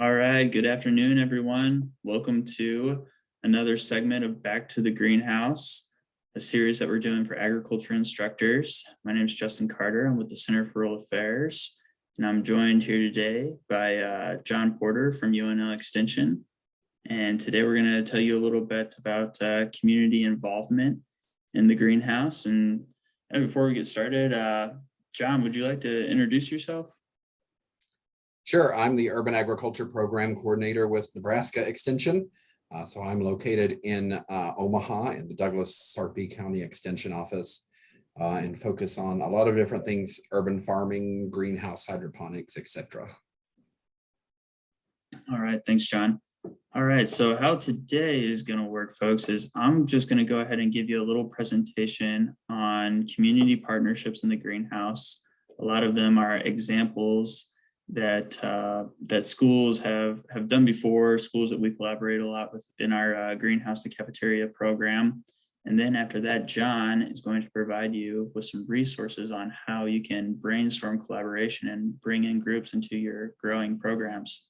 All right, good afternoon, everyone. Welcome to another segment of Back to the Greenhouse, a series that we're doing for agriculture instructors. My name is Justin Carter. I'm with the Center for Rural Affairs, and I'm joined here today by John Porter from UNL Extension. And today we're going to tell you a little bit about community involvement in the greenhouse. And before we get started, John, would you like to introduce yourself? Sure, I'm the Urban Agriculture Program Coordinator with Nebraska Extension. So I'm located in Omaha in the Douglas Sarpy County Extension Office and focus on a lot of different things: urban farming, greenhouse hydroponics, etc. All right, thanks, John. All right, so how today is going to work, folks, is I'm just going to go ahead and give you a little presentation on community partnerships in the greenhouse. A lot of them are examples that schools have done before, schools that we collaborate a lot with in our greenhouse to cafeteria program. And then after that, John is going to provide you with some resources on how you can brainstorm collaboration and bring in groups into your growing programs.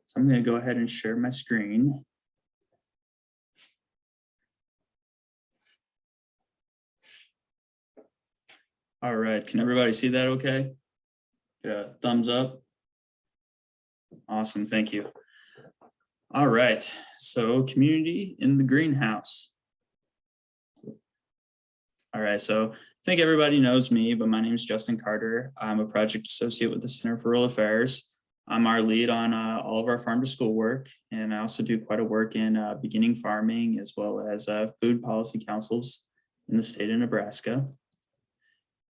So I'm going to go ahead and share my screen. All right, can everybody see that okay? Get a thumbs up. Awesome, thank you. All right, so community in the greenhouse. All right, so I think everybody knows me, but my name is Justin Carter. I'm a project associate with the Center for Rural Affairs. I'm our lead on all of our farm to school work, and I also do quite a work in beginning farming as well as food policy councils in the state of Nebraska.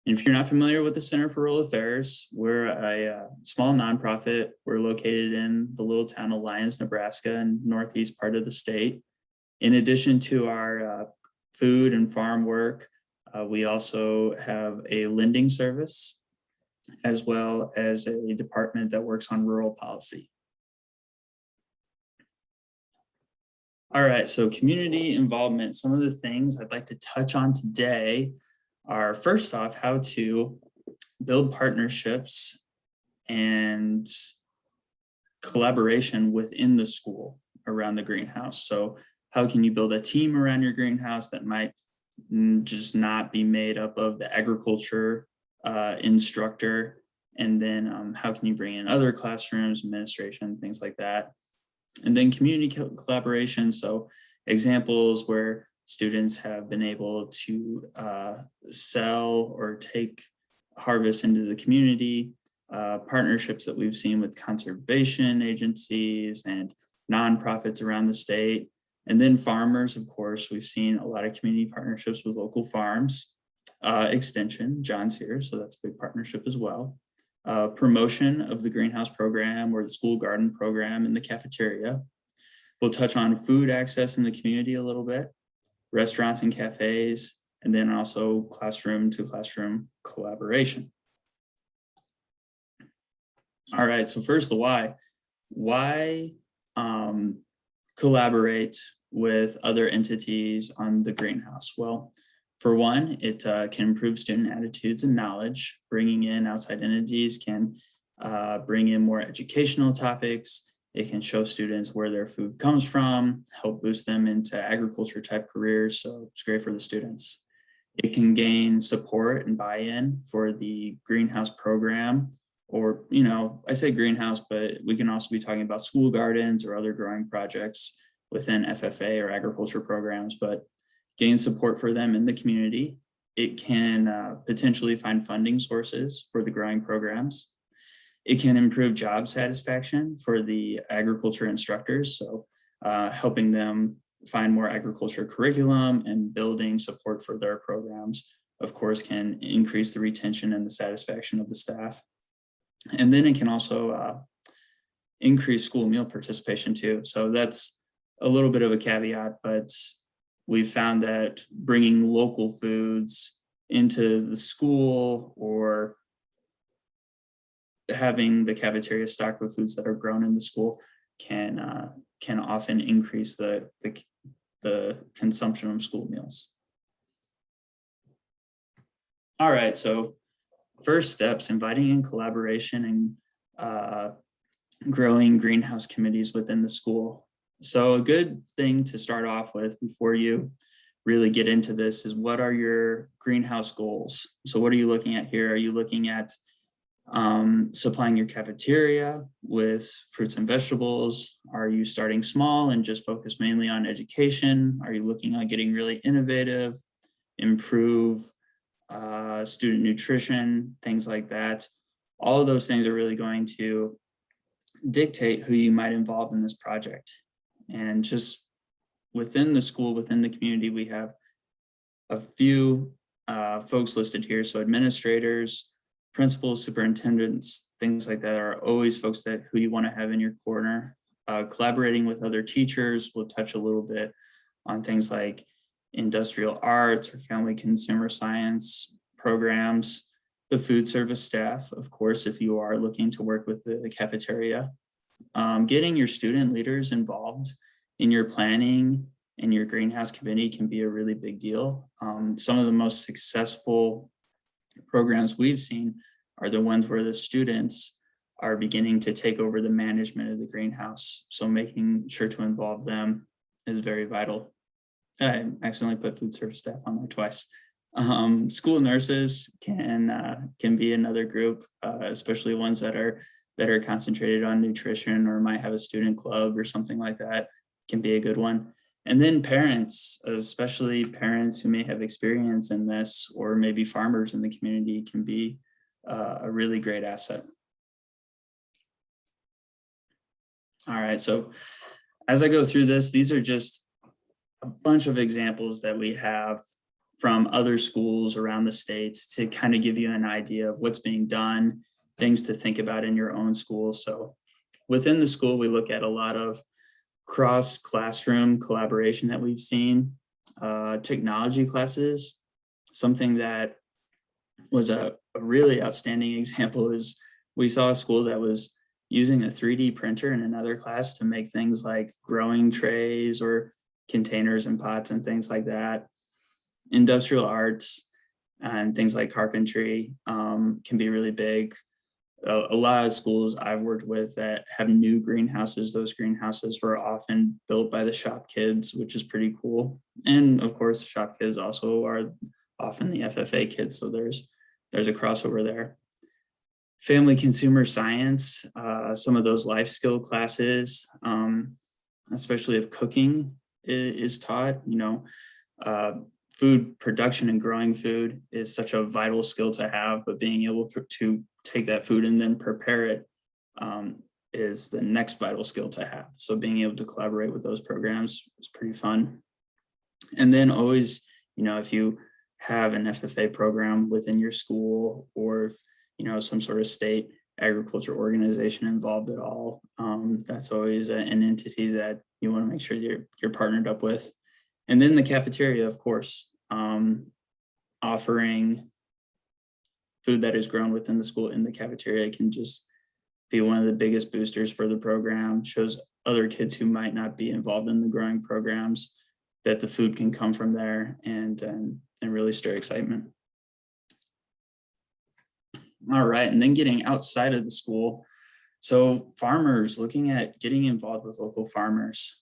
And if you're not familiar with the Center for Rural Affairs, we're a small nonprofit. We're located in the little town of Lyons, Nebraska, in the northeast part of the state. In addition to our food and farm work, we also have a lending service, as well as a department that works on rural policy. All right, so community involvement. Some of the things I'd like to touch on today are, first off, how to build partnerships and collaboration within the school around the greenhouse. So how can you build a team around your greenhouse that might just not be made up of the agriculture instructor? And then how can you bring in other classrooms, administration, things like that? And then community collaboration. So examples where students have been able to sell or take harvest into the community, partnerships that we've seen with conservation agencies and nonprofits around the state. And then farmers, of course, we've seen a lot of community partnerships with local farms. Extension, John's here, so that's a big partnership as well. Promotion of the greenhouse program or the school garden program in the cafeteria. We'll touch on food access in the community a little bit, restaurants and cafes, and then also classroom to classroom collaboration. All right, so first the why. Why collaborate with other entities on the greenhouse? Well, for one, it can improve student attitudes and knowledge. Bringing in outside entities can bring in more educational topics. It can show students where their food comes from, help boost them into agriculture type careers. So it's great for the students. It can gain support and buy-in for the greenhouse program, or, you know, I say greenhouse, but we can also be talking about school gardens or other growing projects within FFA or agriculture programs, but gain support for them in the community. It can potentially find funding sources for the growing programs. It can improve job satisfaction for the agriculture instructors, so helping them find more agriculture curriculum and building support for their programs, of course, can increase the retention and the satisfaction of the staff. And then it can also increase school meal participation too. So that's a little bit of a caveat, but we've found that bringing local foods into the school or having the cafeteria stocked with foods that are grown in the school can often increase the consumption of school meals. All right, so first steps, inviting in collaboration and growing greenhouse committees within the school. So a good thing to start off with before you really get into this is, what are your greenhouse goals? So what are you looking at here? Are you looking at supplying your cafeteria with fruits and vegetables? Are you starting small and just focus mainly on education? Are you looking at getting really innovative, improve student nutrition, things like that? All of those things are really going to dictate who you might involve in this project. And just within the school, within the community, we have a few folks listed here. So administrators, principals, superintendents, things like that are always folks that who you want to have in your corner. Collaborating with other teachers, we'll touch a little bit on things like industrial arts or family consumer science programs. The food service staff, of course, if you are looking to work with the cafeteria. Getting your student leaders involved in your planning and your greenhouse committee can be a really big deal. Some of the most successful programs we've seen are the ones where the students are beginning to take over the management of the greenhouse. So making sure to involve them is very vital. I accidentally put food service staff on there twice. School nurses can be another group, especially ones that are concentrated on nutrition or might have a student club or something like that, can be a good one. And then parents, especially parents who may have experience in this, or maybe farmers in the community, can be a really great asset. All right, so as I go through this, these are just a bunch of examples that we have from other schools around the state to kind of give you an idea of what's being done, things to think about in your own school. So within the school, we look at a lot of cross-classroom collaboration that we've seen. Technology classes, something that was a really outstanding example is we saw a school that was using a 3D printer in another class to make things like growing trays or containers and pots and things like that. Industrial arts and things like carpentry can be really big. A lot of schools I've worked with that have new greenhouses, those greenhouses were often built by the shop kids, which is pretty cool. And of course, shop kids also are often the FFA kids, so there's a crossover there. Family consumer science, some of those life skill classes, especially if cooking is taught, food production and growing food is such a vital skill to have, but being able to take that food and then prepare it is the next vital skill to have. So being able to collaborate with those programs is pretty fun. And then always, if you have an FFA program within your school, or if, some sort of state agriculture organization involved at all, that's always an entity that you want to make sure you're partnered up with. And then the cafeteria, of course, offering food that is grown within the school in the cafeteria can just be one of the biggest boosters for the program. Shows other kids who might not be involved in the growing programs that the food can come from there and really stir excitement. All right, and then getting outside of the school. So farmers, looking at getting involved with local farmers.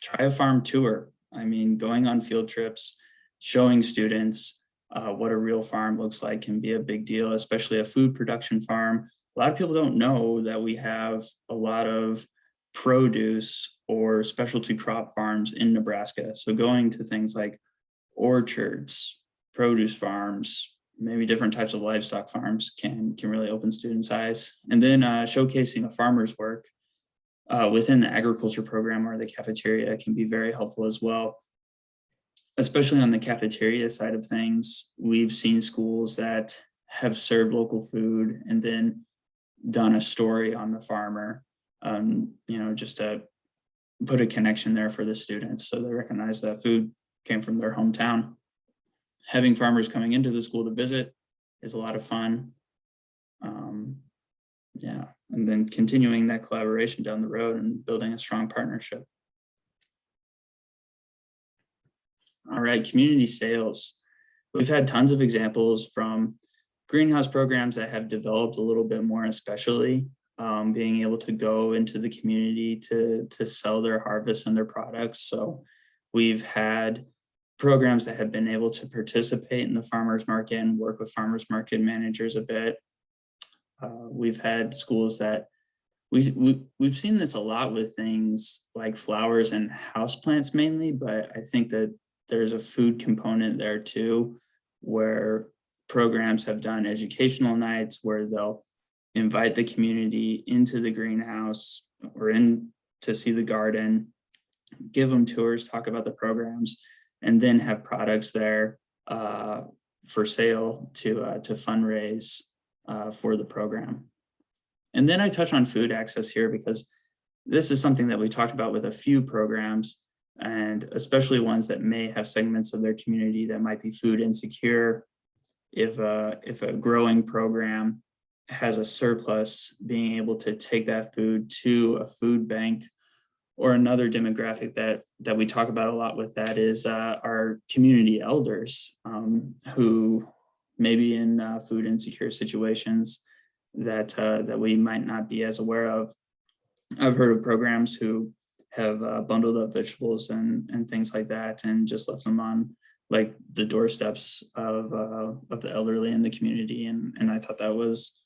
Try a farm tour. I mean, going on field trips, showing students what a real farm looks like can be a big deal, especially a food production farm. A lot of people don't know that we have a lot of produce or specialty crop farms in Nebraska. So going to things like orchards, produce farms, maybe different types of livestock farms can really open students' eyes. And then showcasing a farmer's work within the agriculture program or the cafeteria can be very helpful as well. Especially on the cafeteria side of things, we've seen schools that have served local food and then done a story on the farmer, just to put a connection there for the students so they recognize that food came from their hometown. Having farmers coming into the school to visit is a lot of fun. And then continuing that collaboration down the road and building a strong partnership. All right, community sales. We've had tons of examples from greenhouse programs that have developed a little bit more, especially being able to go into the community to sell their harvests and their products. So we've had programs that have been able to participate in the farmers market and work with farmers market managers a bit. We've had schools that we've seen this a lot with things like flowers and houseplants mainly, but I think that there's a food component there too, where programs have done educational nights where they'll invite the community into the greenhouse or in to see the garden, give them tours, talk about the programs, and then have products there for sale to fundraise for the program. And then I touch on food access here because this is something that we talked about with a few programs, and especially ones that may have segments of their community that might be food insecure. If a growing program has a surplus, being able to take that food to a food bank. Or another demographic that we talk about a lot with that is our community elders who may be in food insecure situations that we might not be as aware of. I've heard of programs who have bundled up vegetables and things like that and just left them on like the doorsteps of the elderly in the community. And I thought that was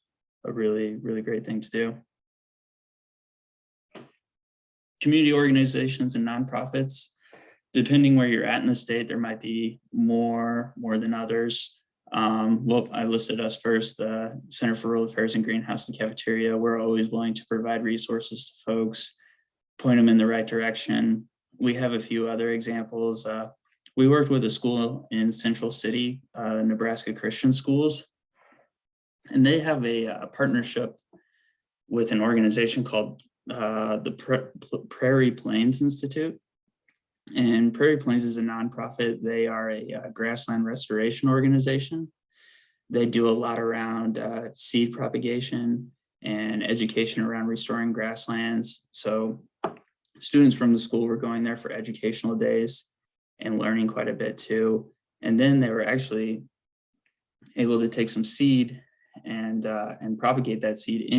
a really, really great thing to do. Community organizations and nonprofits, depending where you're at in the state, there might be more than others. Well, I listed us first, Center for Rural Affairs and Greenhouse, the cafeteria. We're always willing to provide resources to folks, point them in the right direction. We have a few other examples. We worked with a school in Central City, Nebraska Christian Schools, and they have a partnership with an organization called the Prairie Plains Institute. And Prairie Plains is a nonprofit. They are a grassland restoration organization. They do a lot around seed propagation and education around restoring grasslands. So students from the school were going there for educational days and learning quite a bit too. And then they were actually able to take some seed and propagate that seed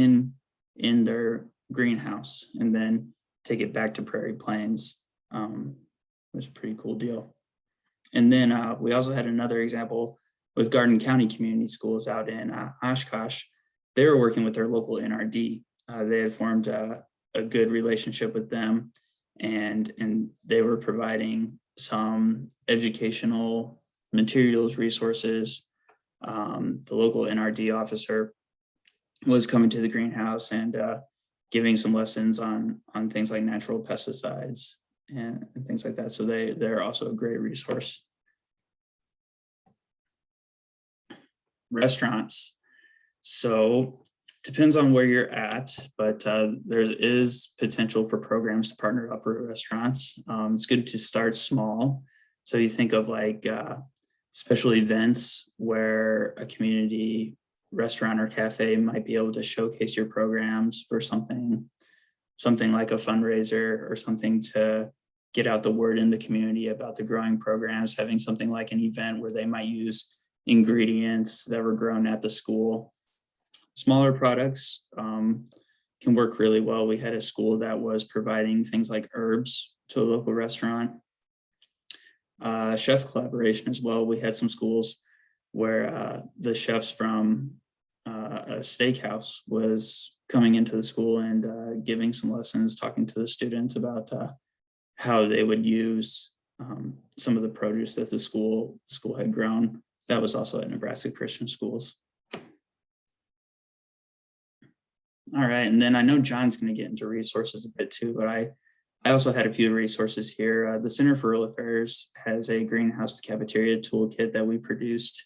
in their greenhouse and then take it back to Prairie Plains. It was a pretty cool deal. And then we also had another example with Garden County Community Schools out in Oshkosh. They were working with their local NRD. They had formed a good relationship with them, and they were providing some educational materials, resources. The local NRD officer was coming to the greenhouse and giving some lessons on things like natural pesticides and things like that. So they're also a great resource. Restaurants. So depends on where you're at, but there is potential for programs to partner up with restaurants. It's good to start small. So you think of like special events where a community restaurant or cafe might be able to showcase your programs for something like a fundraiser or something to get out the word in the community about the growing programs, having something like an event where they might use ingredients that were grown at the school. Smaller products can work really well. We had a school that was providing things like herbs to a local restaurant. Chef collaboration as well. We had some schools where the chefs from a steakhouse was coming into the school and giving some lessons, talking to the students about how they would use some of the produce that the school had grown. That was also at Nebraska Christian Schools. All right, and then I know John's going to get into resources a bit too, but I also had a few resources here. The Center for Rural Affairs has a greenhouse to cafeteria toolkit that we produced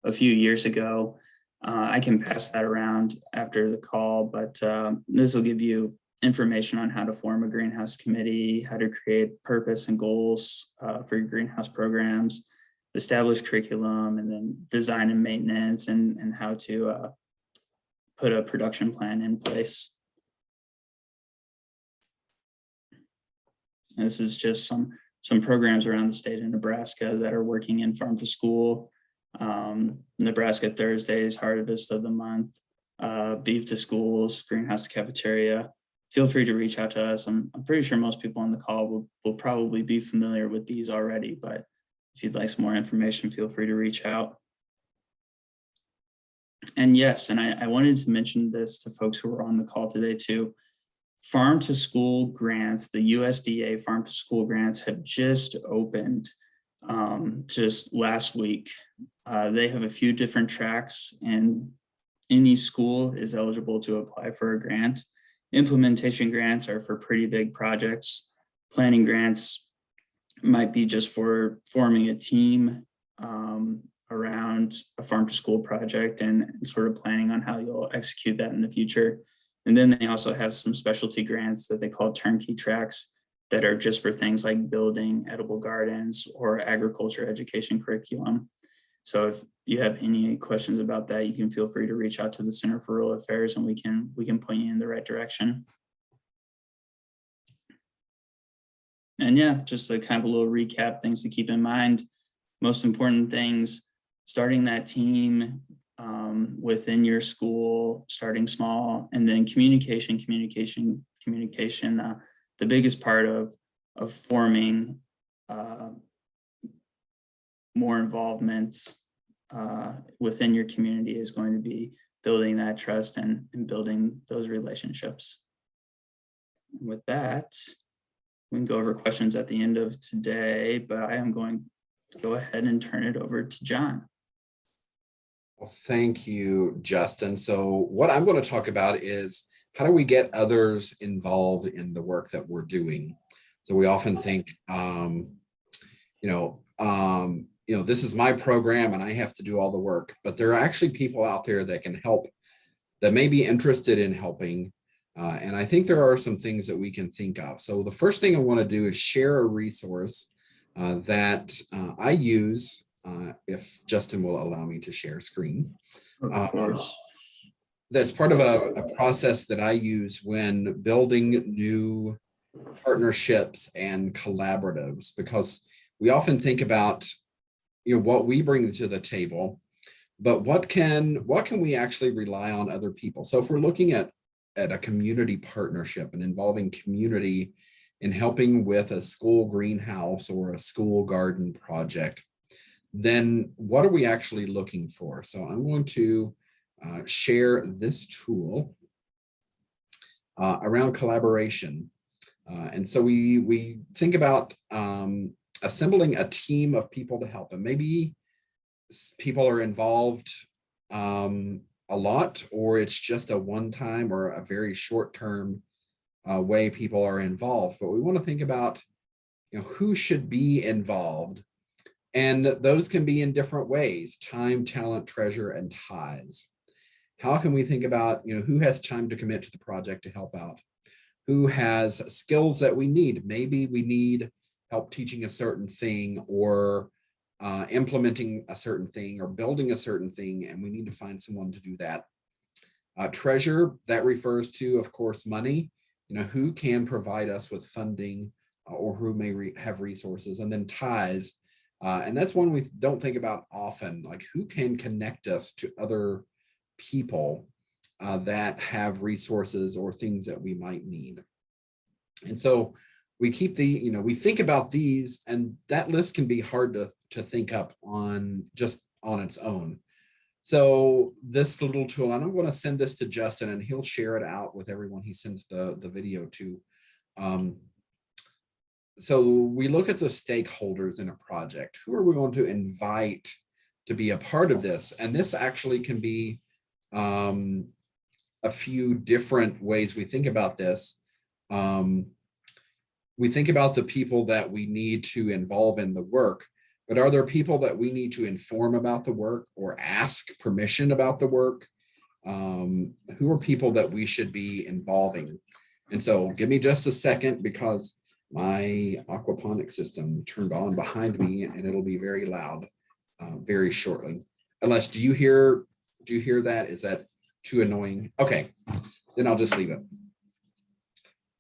a few years ago. I can pass that around after the call, but this will give you information on how to form a greenhouse committee, how to create purpose and goals for your greenhouse programs, establish curriculum, and then design and maintenance, and how to put a production plan in place. And this is just some programs around the state of Nebraska that are working in Farm to School, Nebraska Thursdays, Harvest of the Month, beef to schools, greenhouse to cafeteria, feel free to reach out to us. I'm pretty sure most people on the call will probably be familiar with these already, but if you'd like some more information, feel free to reach out. And yes, and I wanted to mention this to folks who are on the call today too. Farm to school grants, the USDA farm to school grants have just opened just last week. They have a few different tracks, and any school is eligible to apply for a grant. Implementation grants are for pretty big projects. Planning grants might be just for forming a team around a farm to school project and sort of planning on how you'll execute that in the future. And then they also have some specialty grants that they call turnkey tracks that are just for things like building edible gardens or agriculture education curriculum. So if you have any questions about that, you can feel free to reach out to the Center for Rural Affairs and we can point you in the right direction. And yeah, just a kind of a little recap, things to keep in mind. Most important things, starting that team within your school, starting small, and then communication. The biggest part of forming more involvement within your community is going to be building that trust and building those relationships. And with that, we can go over questions at the end of today, but I am going to go ahead and turn it over to John. Well, thank you, Justin. So what I'm going to talk about is how do we get others involved in the work that we're doing? So we often think, this is my program and I have to do all the work, but there are actually people out there that can help, that may be interested in helping. And I think there are some things that we can think of. So the first thing I want to do is share a resource that I use, if Justin will allow me to share screen. Of course. That's part of a process that I use when building new partnerships and collaboratives, because we often think about what we bring to the table, but what can we actually rely on other people? So if we're looking at a community partnership and involving community in helping with a school greenhouse or a school garden project, then what are we actually looking for? So I'm going to share this tool around collaboration. And so we think about assembling a team of people to help, and maybe people are involved a lot, or it's just a one-time or a very short-term way people are involved. But we want to think about who should be involved, and those can be in different ways: time, talent, treasure, and ties. How can we think about who has time to commit to the project to help out? Who has skills that we need? Maybe we need help teaching a certain thing, or implementing a certain thing, or building a certain thing, and we need to find someone to do that. Treasure, that refers to, of course, money. Who can provide us with funding, or who may have resources. And then ties, and that's one we don't think about often, like who can connect us to other people that have resources or things that we might need. And so we keep we think about these, and that list can be hard to think up on its own. So this little tool, and I'm going to send this to Justin, and he'll share it out with everyone he sends the video to. So we look at the stakeholders in a project. Who are we going to invite to be a part of this? And this actually can be a few different ways we think about this. We think about the people that we need to involve in the work, but are there people that we need to inform about the work or ask permission about the work? Who are people that we should be involving? And so give me just a second, because my aquaponic system turned on behind me, and it'll be very loud very shortly. Unless, do you hear that? Is that too annoying? Okay, then I'll just leave it.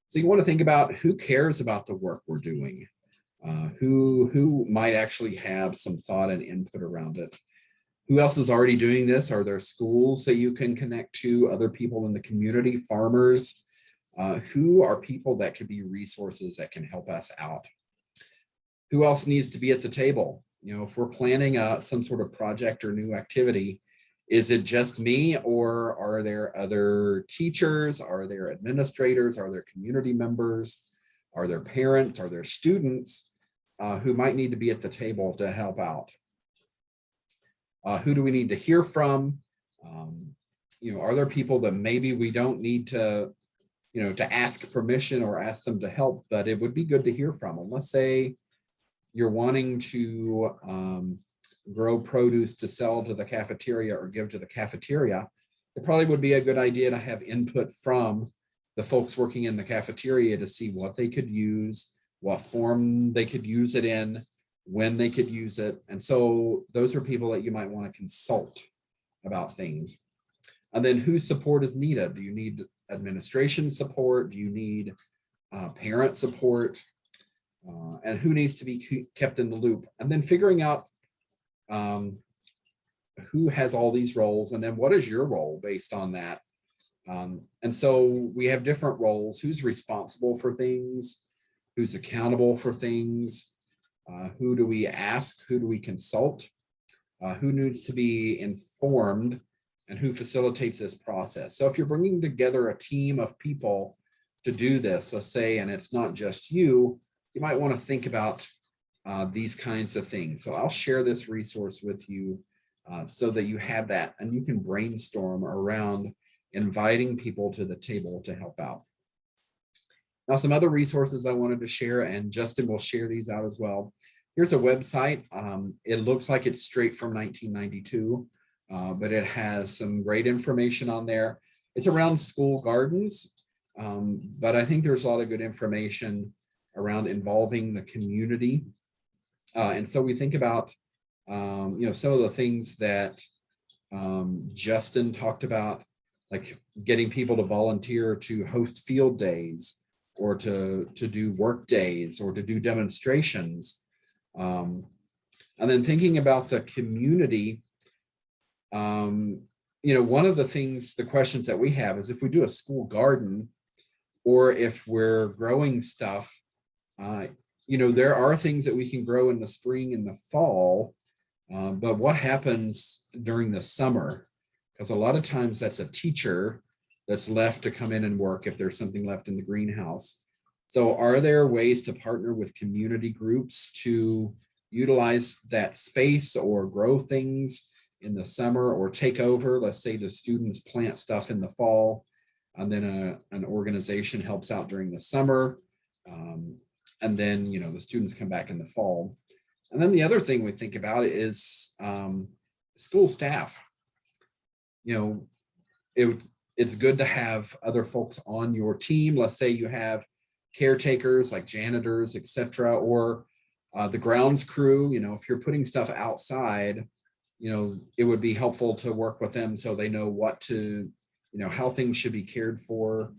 So you want to think about who cares about the work we're doing, who might actually have some thought and input around it. Who else is already doing this? Are there schools that you can connect to, other people in the community, farmers? Who are people that could be resources that can help us out? Who else needs to be at the table? If we're planning some sort of project or new activity, is it just me, or are there other teachers? Are there administrators? Are there community members? Are there parents? Are there students who might need to be at the table to help out? Who do we need to hear from? Are there people that maybe we don't need to ask permission or ask them to help, but it would be good to hear from them? Let's say you're wanting to grow produce to sell to the cafeteria or give to the cafeteria. It probably would be a good idea to have input from the folks working in the cafeteria to see what they could use, what form they could use it in, when they could use it. And so those are people that you might want to consult about things. And then whose support is needed? Do you need administration support? Do you need parent support? And who needs to be kept in the loop? And then figuring out who has all these roles, and then what is your role based on that? And so we have different roles. Who's responsible for things? Who's accountable for things? Who do we ask? Who do we consult? Who needs to be informed? And who facilitates this process? So if you're bringing together a team of people to do this, let's say, and it's not just you, you might want to think about these kinds of things. So I'll share this resource with you so that you have that and you can brainstorm around inviting people to the table to help out. Now, some other resources I wanted to share, and Justin will share these out as well. Here's a website. It looks like it's straight from 1992, but it has some great information on there. It's around school gardens, but I think there's a lot of good information around involving the community. And so we think about, some of the things that Justin talked about, like getting people to volunteer to host field days, or to do work days, or to do demonstrations. And then thinking about the community, one of the questions that we have is if we do a school garden, or if we're growing stuff, there are things that we can grow in the spring and the fall, but what happens during the summer? Because a lot of times that's a teacher that's left to come in and work if there's something left in the greenhouse. So are there ways to partner with community groups to utilize that space or grow things in the summer, or take over? Let's say the students plant stuff in the fall, and then an organization helps out during the summer. And then, the students come back in the fall. And then the other thing we think about is school staff. It's good to have other folks on your team. Let's say you have caretakers like janitors, etc., or the grounds crew. If you're putting stuff outside, it would be helpful to work with them so they know what to, how things should be cared for,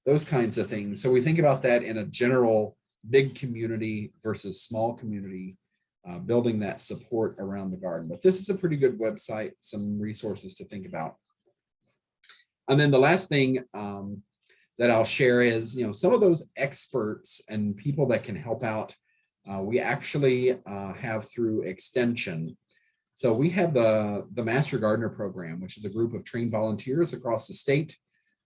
those kinds of things. So we think about that in a general big community versus small community, building that support around the garden. But this is a pretty good website, some resources to think about. And then the last thing that I'll share is, some of those experts and people that can help out, we actually have through Extension. So we have the Master Gardener Program, which is a group of trained volunteers across the state,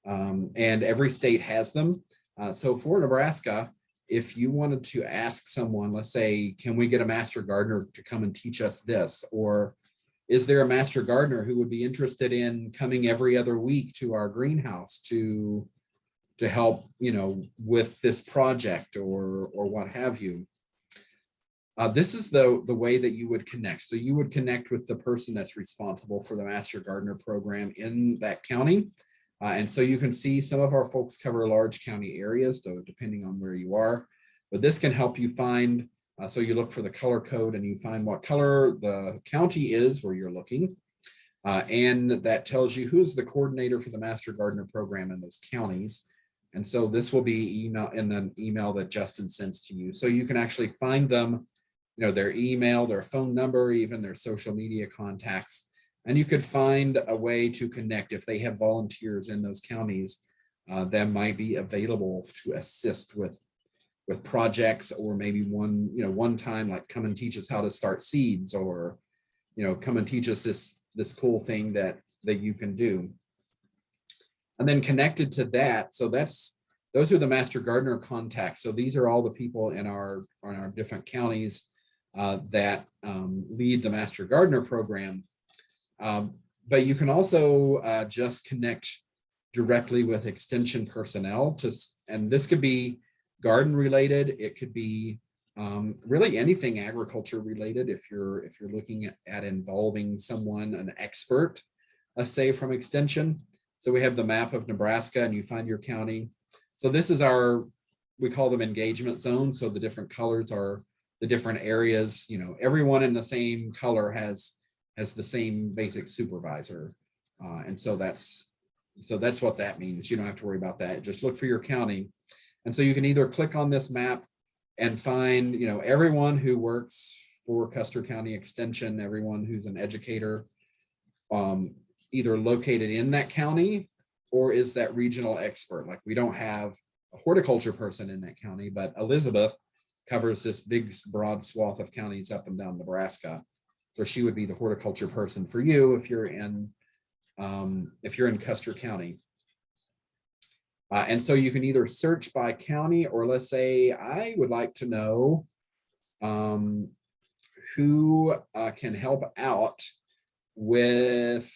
and every state has them. So for Nebraska, if you wanted to ask someone, let's say, can we get a Master Gardener to come and teach us this? Or is there a Master Gardener who would be interested in coming every other week to our greenhouse to help, with this project or what have you? This is the way that you would connect. So you would connect with the person that's responsible for the Master Gardener Program in that county. And so you can see some of our folks cover large county areas, so depending on where you are, but this can help you find, so you look for the color code and you find what color the county is where you're looking. And that tells you who's the coordinator for the Master Gardener Program in those counties. And so this will be email in the email that Justin sends to you. So you can actually find them, their email, their phone number, even their social media contacts. And you could find a way to connect if they have volunteers in those counties that might be available to assist with projects, or maybe one time, like come and teach us how to start seeds, or come and teach us this cool thing that you can do. And then connected to that, so those are the Master Gardener contacts. So these are all the people in our different counties that lead the Master Gardener program. But you can also just connect directly with extension personnel and this could be garden related. It could be really anything agriculture related. If you're looking at involving someone, an expert, say from extension. So we have the map of Nebraska, and you find your county. So this is we call them engagement zones. So the different colors are the different areas. Everyone in the same color has the same basic supervisor. And so that's what that means. You don't have to worry about that. Just look for your county. And so you can either click on this map and find, everyone who works for Custer County Extension, everyone who's an educator, either located in that county or is that regional expert. Like we don't have a horticulture person in that county, but Elizabeth covers this big, broad swath of counties up and down Nebraska. So she would be the horticulture person for you if you're in Custer County. And so you can either search by county, or let's say I would like to know who can help out with,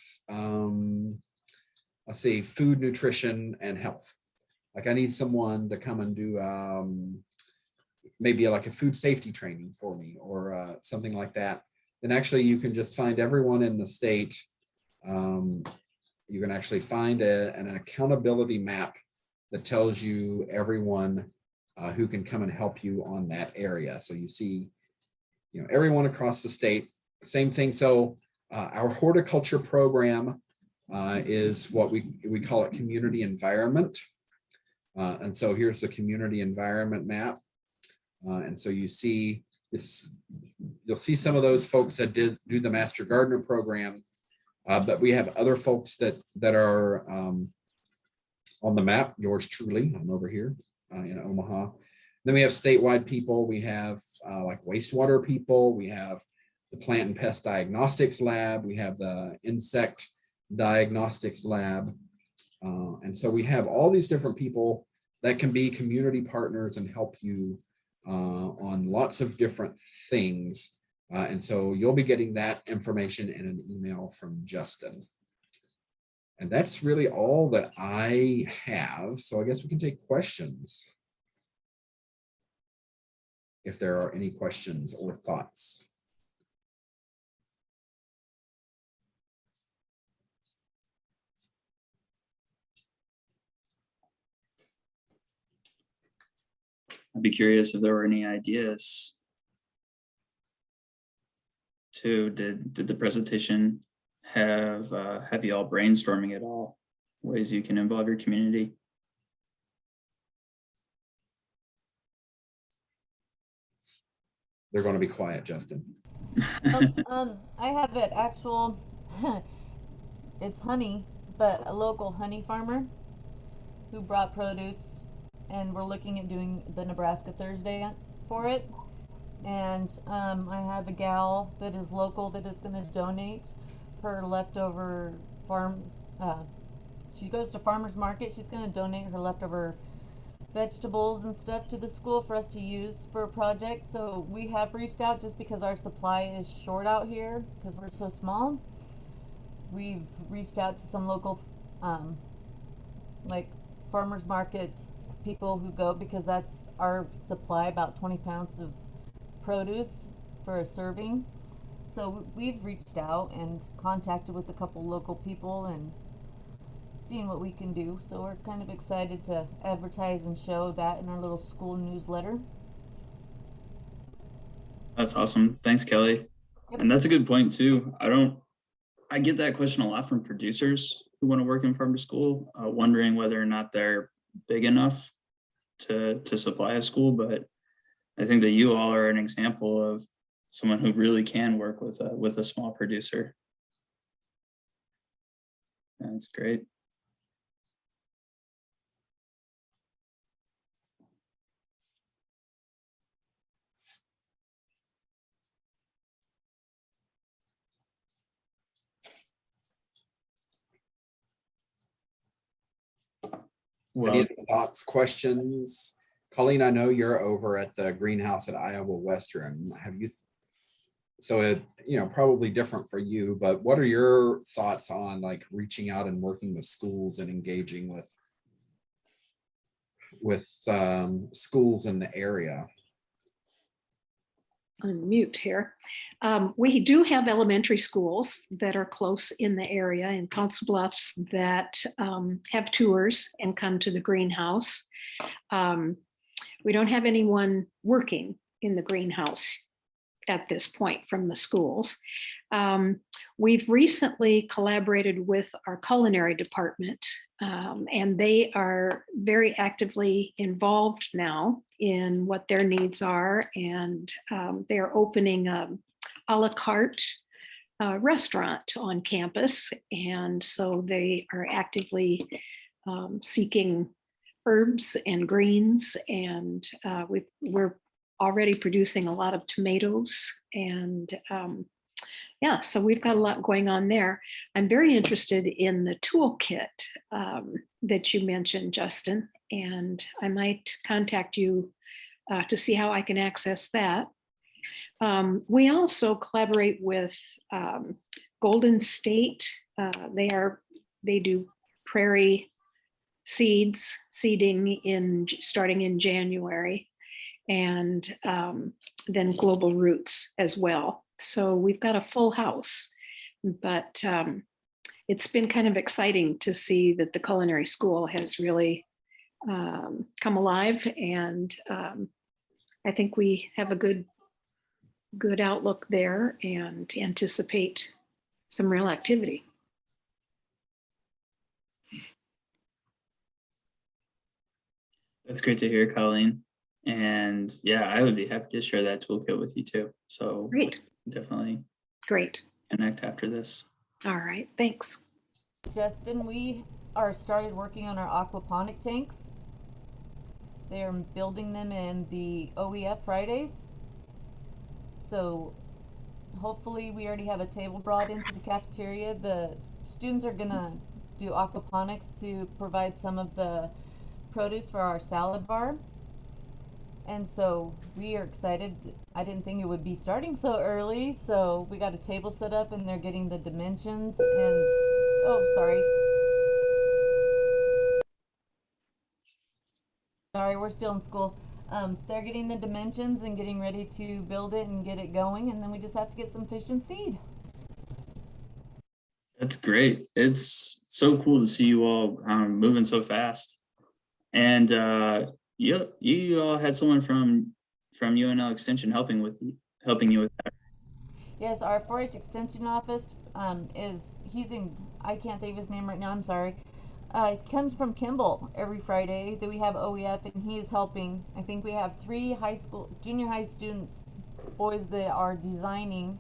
let's say, food, nutrition, and health. Like I need someone to come and do maybe like a food safety training for me, or something like that. Then actually you can just find everyone in the state. You can actually find an accountability map that tells you everyone who can come and help you on that area. So you see, everyone across the state, same thing. So our horticulture program is what we call it community environment. And so here's the community environment map. And so you see this, you'll see some of those folks that do the Master Gardener program, but we have other folks that are on the map. Yours truly, I'm over here in Omaha. Then we have statewide people. We have like wastewater people. We have the plant and pest diagnostics lab. We have the insect diagnostics lab. And so we have all these different people that can be community partners and help you on lots of different things. And so you'll be getting that information in an email from Justin. And that's really all that I have. So I guess we can take questions, if there are any questions or thoughts. I'd be curious if there were any ideas too. Did the presentation have you all brainstorming at all ways you can involve your community? They're going to be quiet, Justin. I have an actual, it's honey, but a local honey farmer who brought produce, and we're looking at doing the Nebraska Thursday for it. And I have a gal that is local that is going to donate her leftover farm. She goes to farmers market. She's going to donate her leftover vegetables and stuff to the school for us to use for a project. So we have reached out just because our supply is short out here because we're so small. We've reached out to some local like farmers market people who go, because that's our supply, about 20 pounds of produce for a serving. So we've reached out and contacted with a couple local people and seeing what we can do. So we're kind of excited to advertise and show that in our little school newsletter. That's awesome. Thanks, Kelly. Yep. And that's a good point too. I get that question a lot from producers who want to work in farm to school, wondering whether or not they're big enough to supply a school. But I think that you all are an example of someone who really can work with a small producer. That's great. Well, Any other thoughts, questions? Colleen, I know you're over at the greenhouse at Iowa Western. Have you, so it, probably different for you, but what are your thoughts on like reaching out and working with schools and engaging with schools in the area? Unmute here. We do have elementary schools that are close in the area in Council Bluffs that have tours and come to the greenhouse. We don't have anyone working in the greenhouse at this point from the schools. We've recently collaborated with our culinary department, and they are very actively involved now in what their needs are. And they are opening a la carte restaurant on campus. And so they are actively seeking herbs and greens. And we're already producing a lot of tomatoes and yeah, so we've got a lot going on there. I'm very interested in the toolkit that you mentioned, Justin, and I might contact you to see how I can access that. We also collaborate with Golden State. They do prairie seeding starting in January, and then Global Roots as well. So we've got a full house, but it's been kind of exciting to see that the culinary school has really come alive, and I think we have a good outlook there and anticipate some real activity. That's great to hear, Colleen. And yeah, I would be happy to share that toolkit with you too. So Great. Definitely Great. connect after this. All right, thanks. Justin, we are started working on our aquaponic tanks. They are building them in the OEF Fridays. So hopefully we already have a table brought into the cafeteria. The students are gonna do aquaponics to provide some of the produce for our salad bar. And so we are excited. I didn't think it would be starting so early. So we got a table set up and they're getting the dimensions and, oh, sorry. Sorry, we're still in school. They're getting the dimensions and getting ready to build it and get it going. And then we just have to get some fish and seed. That's great. It's so cool to see you all moving so fast. And you all had someone from UNL Extension helping you with that. Yes, our 4-H Extension office he's in, I can't think of his name right now, I'm sorry. He comes from Kimball every Friday that we have OEF, and he is helping. I think we have 3 junior high students, boys that are designing.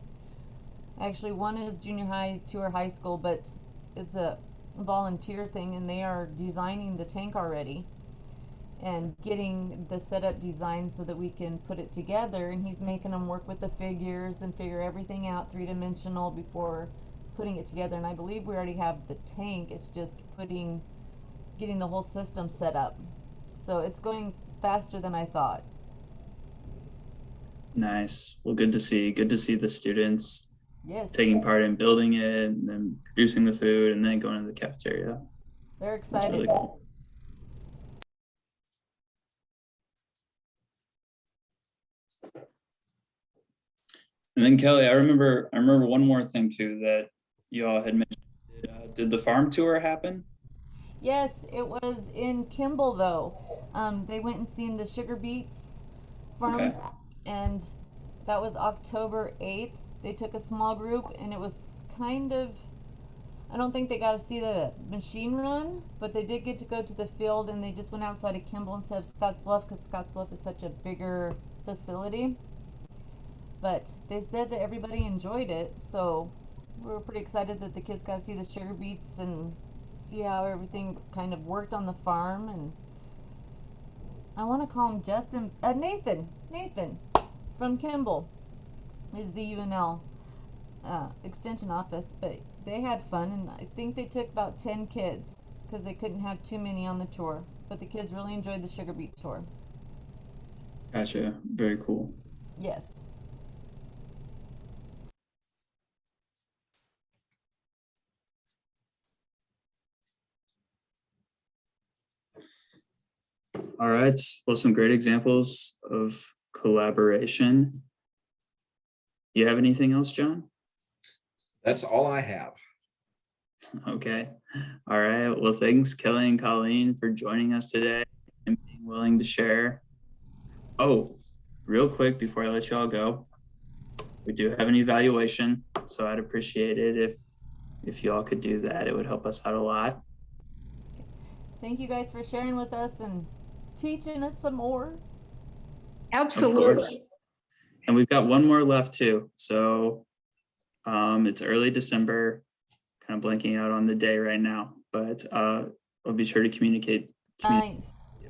Actually, one is junior high, 2 are high school, but it's a volunteer thing, and they are designing the tank already and getting the setup design so that we can put it together. And he's making them work with the figures and figure everything out 3-dimensional before putting it together. And I believe we already have the tank. It's just getting the whole system set up. So it's going faster than I thought. Nice. Well, good to see the students Yes, taking part in building it and then producing the food and then going to the cafeteria. they're That's excited. really cool. And then Kelly, I remember one more thing too that you all had mentioned. Did the farm tour happen? Yes, it was in Kimball though. They went and seen the sugar beets farm, Okay. and that was October 8th. They took a small group, and it was kind of, I don't think they got to see the machine run, but they did get to go to the field, and they just went outside of Kimball instead of Scottsbluff because Scottsbluff is such a bigger facility. But they said that everybody enjoyed it, so we were pretty excited that the kids got to see the sugar beets and see how everything kind of worked on the farm. And I want to call him Justin, Nathan from Kimball is the UNL extension office, but they had fun, and I think they took about 10 kids because they couldn't have too many on the tour, but the kids really enjoyed the sugar beet tour. Gotcha. Very cool. Yes. All right. Well, some great examples of collaboration. You have anything else, John? That's all I have. Okay. All right. Well, thanks, Kelly and Colleen, for joining us today and being willing to share. Oh, real quick before I let you all go, we do have an evaluation, so I'd appreciate it if you all could do that. It would help us out a lot. Thank you guys for sharing with us and teaching us some more. Of Absolutely. course. And we've got one more left too. So it's early December, kind of blanking out on the day right now, but I'll be sure to communicate.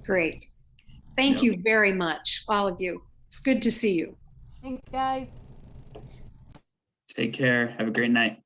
Great. Thank Yep. you very much, all of you. It's good to see you. Thanks, guys. Take care. Have a great night.